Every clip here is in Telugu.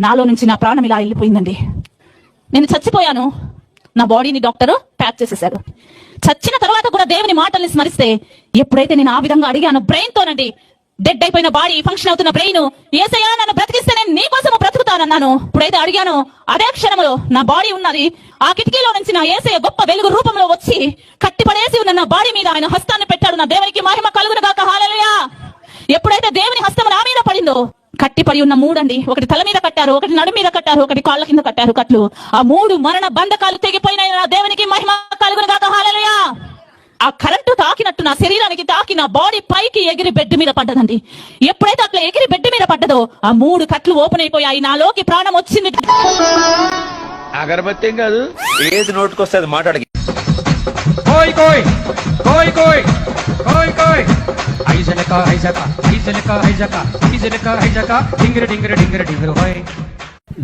నాలో నుంచి నా ప్రాణం ఇలా వెళ్ళిపోయిందండి. నేను చచ్చిపోయాను, నా బాడీని డాక్టర్ ప్యాక్ చేసేసాడు. చచ్చిన తర్వాత కూడా దేవుని మాటల్ని స్మరిస్తే, ఎప్పుడైతే నేను ఆ విధంగా అడిగాను బ్రెయిన్ తోనండి, డెడ్ అయిపోయిన బాడీ ఫంక్షన్ అవుతున్న బ్రెయిన్, యేసయ్యా నన్ను బ్రతికిస్తే నేను నీ కోసం బ్రతుకుతానన్నాను. ఇప్పుడైతే అడిగాను, అదే క్షణంలో నా బాడీ ఉన్నది, ఆ కిటికీలో నుంచి నా యేసయ్య గొప్ప వెలుగు రూపంలో వచ్చి కట్టిపడేసి ఉన్న నా బాడీ మీద ఆయన హస్తాన్ని పెట్టాడు. నా దేవునికి మహిమ కలుగును గాక. హల్లెలూయా. ఎప్పుడైతే దేవుని హస్తం నా మీద పడిందో, కట్టిపడి ఉన్న మూడండి, ఒకటి తల మీద కట్టారు, ఒకటి నడు మీద కట్టారు, ఒకటి కాళ్ళ కింద కట్టారు కట్లు. ఆ 3 మరణ బంధకాలు తెగిపోయినాయి. నా దేవునికి మహిమ కలుగును గాక. హల్లెలూయా. ఆ కరెంటు తాకినట్టు నా శరీరానికి తాకి నా బాడీ పైకి ఎగిరి బెడ్ మీద పడ్డదండి. ఎప్పుడైతే అట్లా ఎగిరి బెడ్ మీద పడ్డదో, ఆ 3 కట్లు ఓపెన్ అయిపోయాయి. నాలోకి ప్రాణం వచ్చింది. అగరబత్తి కాదు, ఏది నోటుకొస్తే అది మాట్లాడి.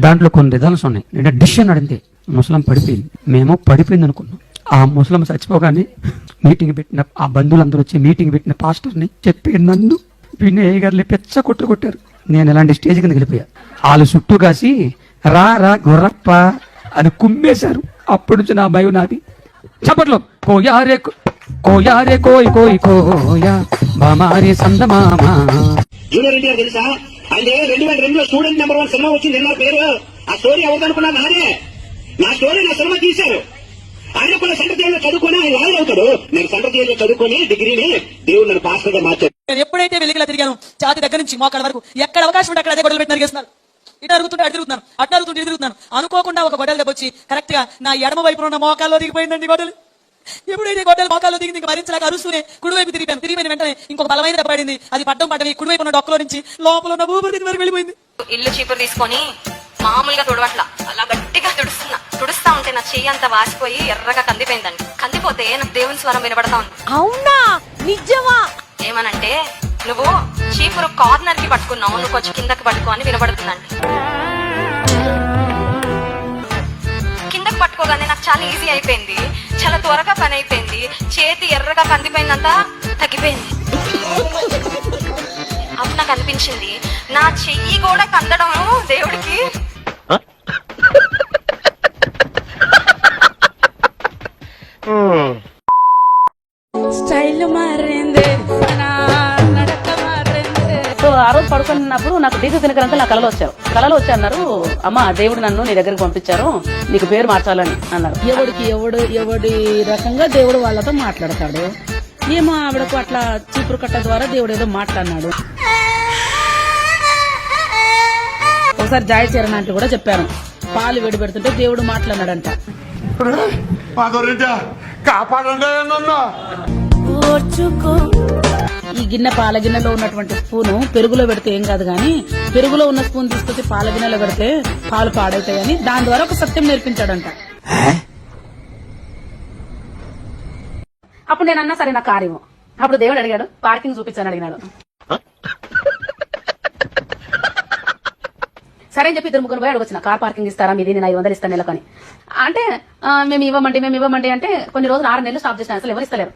దాంట్లో కొన్ని రిజల్ట్స్ ఉన్నాయి. నేను డిసిషన్ అడిగింది, ముసలం పడిపోయింది. మేము పడిపోయింది అనుకున్నాం. ఆ ముసలం చచ్చిపోగానే మీటింగ్ పెట్టిన ఆ బంధువులందరూ వచ్చి మీటింగ్ పెట్టిన పాస్టర్ని చెప్పి నన్ను వినయ్ గారు పెచ్చ కొట్టారు. నేను ఇలాంటి స్టేజ్ కింద వెళ్ళిపోయా. వాళ్ళు చుట్టూ కాసి రా రా గుర్రప్ప అని కుమ్మేశారు. అప్పటి నుంచి నా భయం నాది. చప్పట్లో కోయారే కోయారే కోయ్ కోయ్ కోయా బామారే సందమామ. జూనియర్ ఎన్టీఆర్ తెలుసా? అంటే 2002లో స్టూడెంట్ నెంబర్ 1 సినిమా వచ్చింది. నా పేరు ఆ స్టోరీ ఎవరిదనుకున్నా నాదే. నా స్టోరీ నా సినిమా తీశారు. ఆయన కూడా సెంటర్ జైల్లో చదువుకొని ఆయన లాయర్ అవుతాడు. నేను సెంటర్ జైల్లో చదువుకొని డిగ్రీని దేవుడు నన్ను పాస్టర్ గా మార్చాడు. నేను ఎప్పుడైతే వెలిగిలా తిరిగాను, ఛాతి దగ్గర నుంచి మోకాళ్ళ వరకు ఎక్కడ అవకాశం ఉంటే అక్కడ అదే గొడవలు పెట్టి నరిగేస్తున్నారు. ఇటు అరుగుతుంటే అటు తిరుగుతున్నాను, అటు అరుగుతుంటే ఇటు తిరుగుతున్నాను. అనుకోకుండా ఒక గొడవలు దెబ్బ వచ్చి కరెక్ట్ గా నా ఎడమ వైపు ఉన్న మోకాల్లో దిగిపోయిందండి గొడవలు. ఎప్పుడైతే గొడ్డలు మోకాల్లో దిగింది, ఇంకా భరించలేక అరుస్తూనే కుడివైపు తిరిగిపోయిన వెంటనే ఇంకొక బలమైన దెబ్బ పడింది. అది పడ్డం కుడివైపు ఉన్న డొక్కలో నుంచి లోపల ఉన్న ఊపిరి వరకు వెళ్ళిపోయింది. ఇల్లు చీపురు తీసుకొని మామూలుగా తుడవట్లా, అలా గట్టిగా తుడుస్తా ఉంటే నా చెయ్యి అంతా వాసిపోయి ఎర్రగా కందిపోయిందండి. కందిపోతే నాకు దేవుని స్వరం వినబడతా ఉంది. అవునా? నిజమా? ఏమనంటే, నువ్వు చీపురు కార్నర్ కి పట్టుకున్నావు, నువ్వు కొంచెం కిందకి పట్టుకో అని వినబడుతుందండి. కిందకి పట్టుకోగానే నాకు చాలా ఈజీ అయిపోయింది, చాలా త్వరగా పని అయిపోయింది. చేతి ఎర్రగా కందిపోయిందంతా తగ్గిపోయింది. అప్పుడు నాకు అనిపించింది, నా చెయ్యి కూడా కందడం దేవుడికి స్టైల్ మారింది, నడక మారింది. సో ఆ రోజు పడుకున్నప్పుడు నాకు డీజీ దినకరంతా నా కళలో వచ్చి అన్నారు, అమ్మ దేవుడు నన్ను నీ దగ్గరికి పంపించారు, నీకు పేరు మార్చాలని అన్నారు. ఎవడి రకంగా దేవుడు వాళ్ళతో మాట్లాడతాడు. ఏమో ఆవిడకు అట్లా చీపురు కట్ట ద్వారా దేవుడు ఏదో మాట్లాడినాడు. ఒకసారి జాయ్ చరణ్ అంటే కూడా చెప్పాను, పాలు వేడి పెడుతుంటే దేవుడు మాట్లాడినాడంట. ఈ గిన్నె పాల గిన్నెలో ఉన్నటువంటి స్పూను పెరుగులో పెడితే ఏం కాదు గాని, పెరుగులో ఉన్న స్పూన్ తీసుకొచ్చి పాల గిన్నెలో పెడితే పాలు పాడైతాయని దాని ద్వారా ఒక సత్యం నేర్పించాడంట. అప్పుడు నేను అన్నా సరే నా కార్యము. అప్పుడు దేవుడు అడిగాడు, పార్కింగ్ చూపించాను అడిగినాడు. సరే అని చెప్పి 2-3 పోయి అడగొచ్చిన, కార్ పార్కింగ్ ఇస్తారా మీది, నేను 500 ఇస్తాను నెలకొని అంటే, మేము ఇవ్వమండి అంటే కొన్ని రోజులు 6 నెలలు స్టాప్ చేసిన, అసలు ఎవరు ఇస్తలేరు.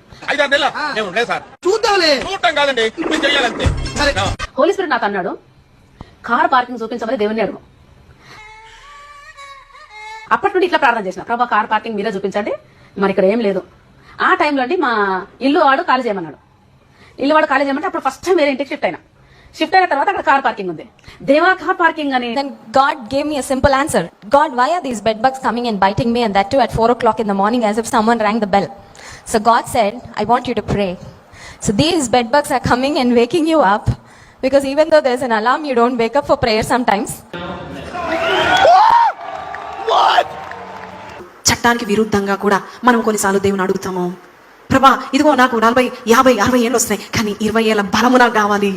హోలీ స్పిరిట్ నాకు అన్నాడు, కార్ పార్కింగ్ చూపించమని దేవుని అడుగు. అప్పటి నుండి ఇట్లా ప్రార్థన చేసిన, ప్రభా కార్ పార్కింగ్ మీరే చూపించండి, మరి ఇక్కడ ఏం లేదు. ఆ టైంలో అండి మా ఇల్లు వాడు ఖాళీ చేయమన్నాడు. ఇల్లు వాడు ఖాళీ చేయమంటే అప్పుడు ఫస్ట్ టైం వేరే ఇంటికి షిఫ్ట్ అయిన తర్వాత అక్కడ కార్ పార్కింగ్ ఉంది. దేవా కార్ పార్కింగ్ అని. Then God gave me a simple answer. God, why are these bed bugs coming and biting me, and that too at 4 o'clock in the morning as if someone rang the bell? So God said, I want you to pray. So these bed bugs are coming and waking you up, because even though there's an alarm, you don't wake up for prayer sometimes. చట్టానికి విరుద్ధంగా కూడా మనం కొన్నిసార్లు దేవుని అడుగుతాము, ప్రభా ఇదిగో నాకు 40, 50, 60 ఏళ్ళు వస్తున్నాయి, కానీ 20 ఏళ్ళ బలము నాకు కావాలి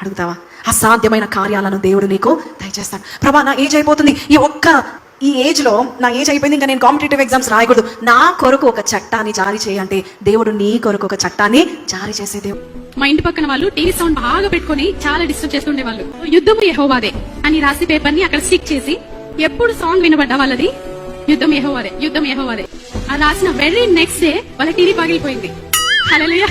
అడుగుతావా? అసాధ్యమైన కార్యాలను దేవుడు నీకు దయచేస్తాడు. ప్రభా నా ఏజ్ అయిపోతుంది, ఈ ఏజ్ లో నా ఏజ్ అయిపోయింది, ఇంకా నేను కాంపిటేటివ్ ఎగ్జామ్స్ రాయకూడదు, నా కొరకు ఒక చట్టాన్ని జారీ చేయంటే దేవుడు నీ కొరకు ఒక చట్టాన్ని జారీ చేసే దేవుడు. మా ఇంటి పక్కన వాళ్ళు టీవీ సౌండ్ బాగా పెట్టుకుని చాలా డిస్టర్బ్ చేస్తుండే వాళ్ళు. యుద్ధము యెహోవాదే అని రాసి పేపర్ ని అక్కడ స్టిక్ చేసి, ఎప్పుడు సాంగ్ వినబడ్డా వాళ్ళది యుద్ధం యెహోవాదే ఆ రాసిన వెరీ నెక్స్ట్ డే వాళ్ళ టీవీ పగిలిపోయింది. హల్లెలూయా.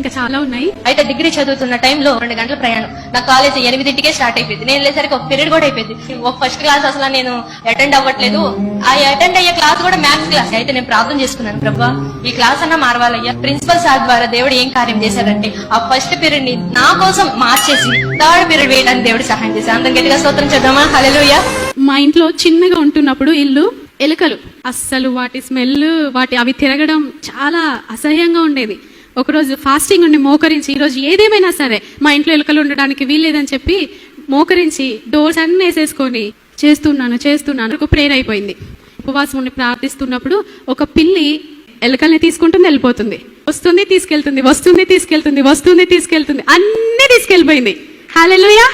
ఇంకా చాలా ఉన్నాయి. అయితే డిగ్రీ చదువుతున్న టైంలో 2 గంటల ప్రయాణం. నా కాలేజ్ 8ంటికే స్టార్ట్ అయిపోయింది. నేను వెళ్ళేసరికి ఒక పీరియడ్ కూడా అయిపోయింది. ఒక ఫస్ట్ క్లాస్ అసలు నేను అటెండ్ అవ్వట్లేదు. ఆ అటెండ్ అయ్యే క్లాస్ కూడా మ్యాథ్స్ క్లాస్. అయితే నేను ప్రార్థన చేసుకున్నాను, ప్రభా ఈ క్లాస్ అన్నా మారవాలయ్యా. ప్రిన్సిపల్ సార్ ద్వారా దేవుడు ఏం కార్యం చేశాడంటే ఆ ఫస్ట్ పీరియడ్ ని నా కోసం మార్చేసి 3rd పీరియడ్ వేయడానికి దేవుడు సహాయం చేశారు. అందరం గట్టిగా స్తోత్రం చేద్దామా? హల్లెలూయా. మా ఇంట్లో చిన్నగా ఉంటున్నప్పుడు ఇల్లు ఎలుకలు అస్సలు వాటి స్మెల్ అవి తిరగడం చాలా అసహ్యంగా ఉండేది. ఒకరోజు ఫాస్టింగ్ ఉండి మోకరించి ఈరోజు ఏదేమైనా సరే మా ఇంట్లో ఎలుకలు ఉండడానికి వీల్లేదని చెప్పి మోకరించి డోర్స్ అన్ని వేసేసుకొని చేస్తున్నాను ఒక ప్రేయర్ అయిపోయింది. ఉపవాసం ఉండి ప్రార్థిస్తున్నప్పుడు ఒక పిల్లి ఎలుకల్ని తీసుకుంటుంది, వెళ్ళిపోతుంది, వస్తుంది తీసుకెళ్తుంది, అన్ని తీసుకెళ్లిపోయింది. హల్లెలూయా.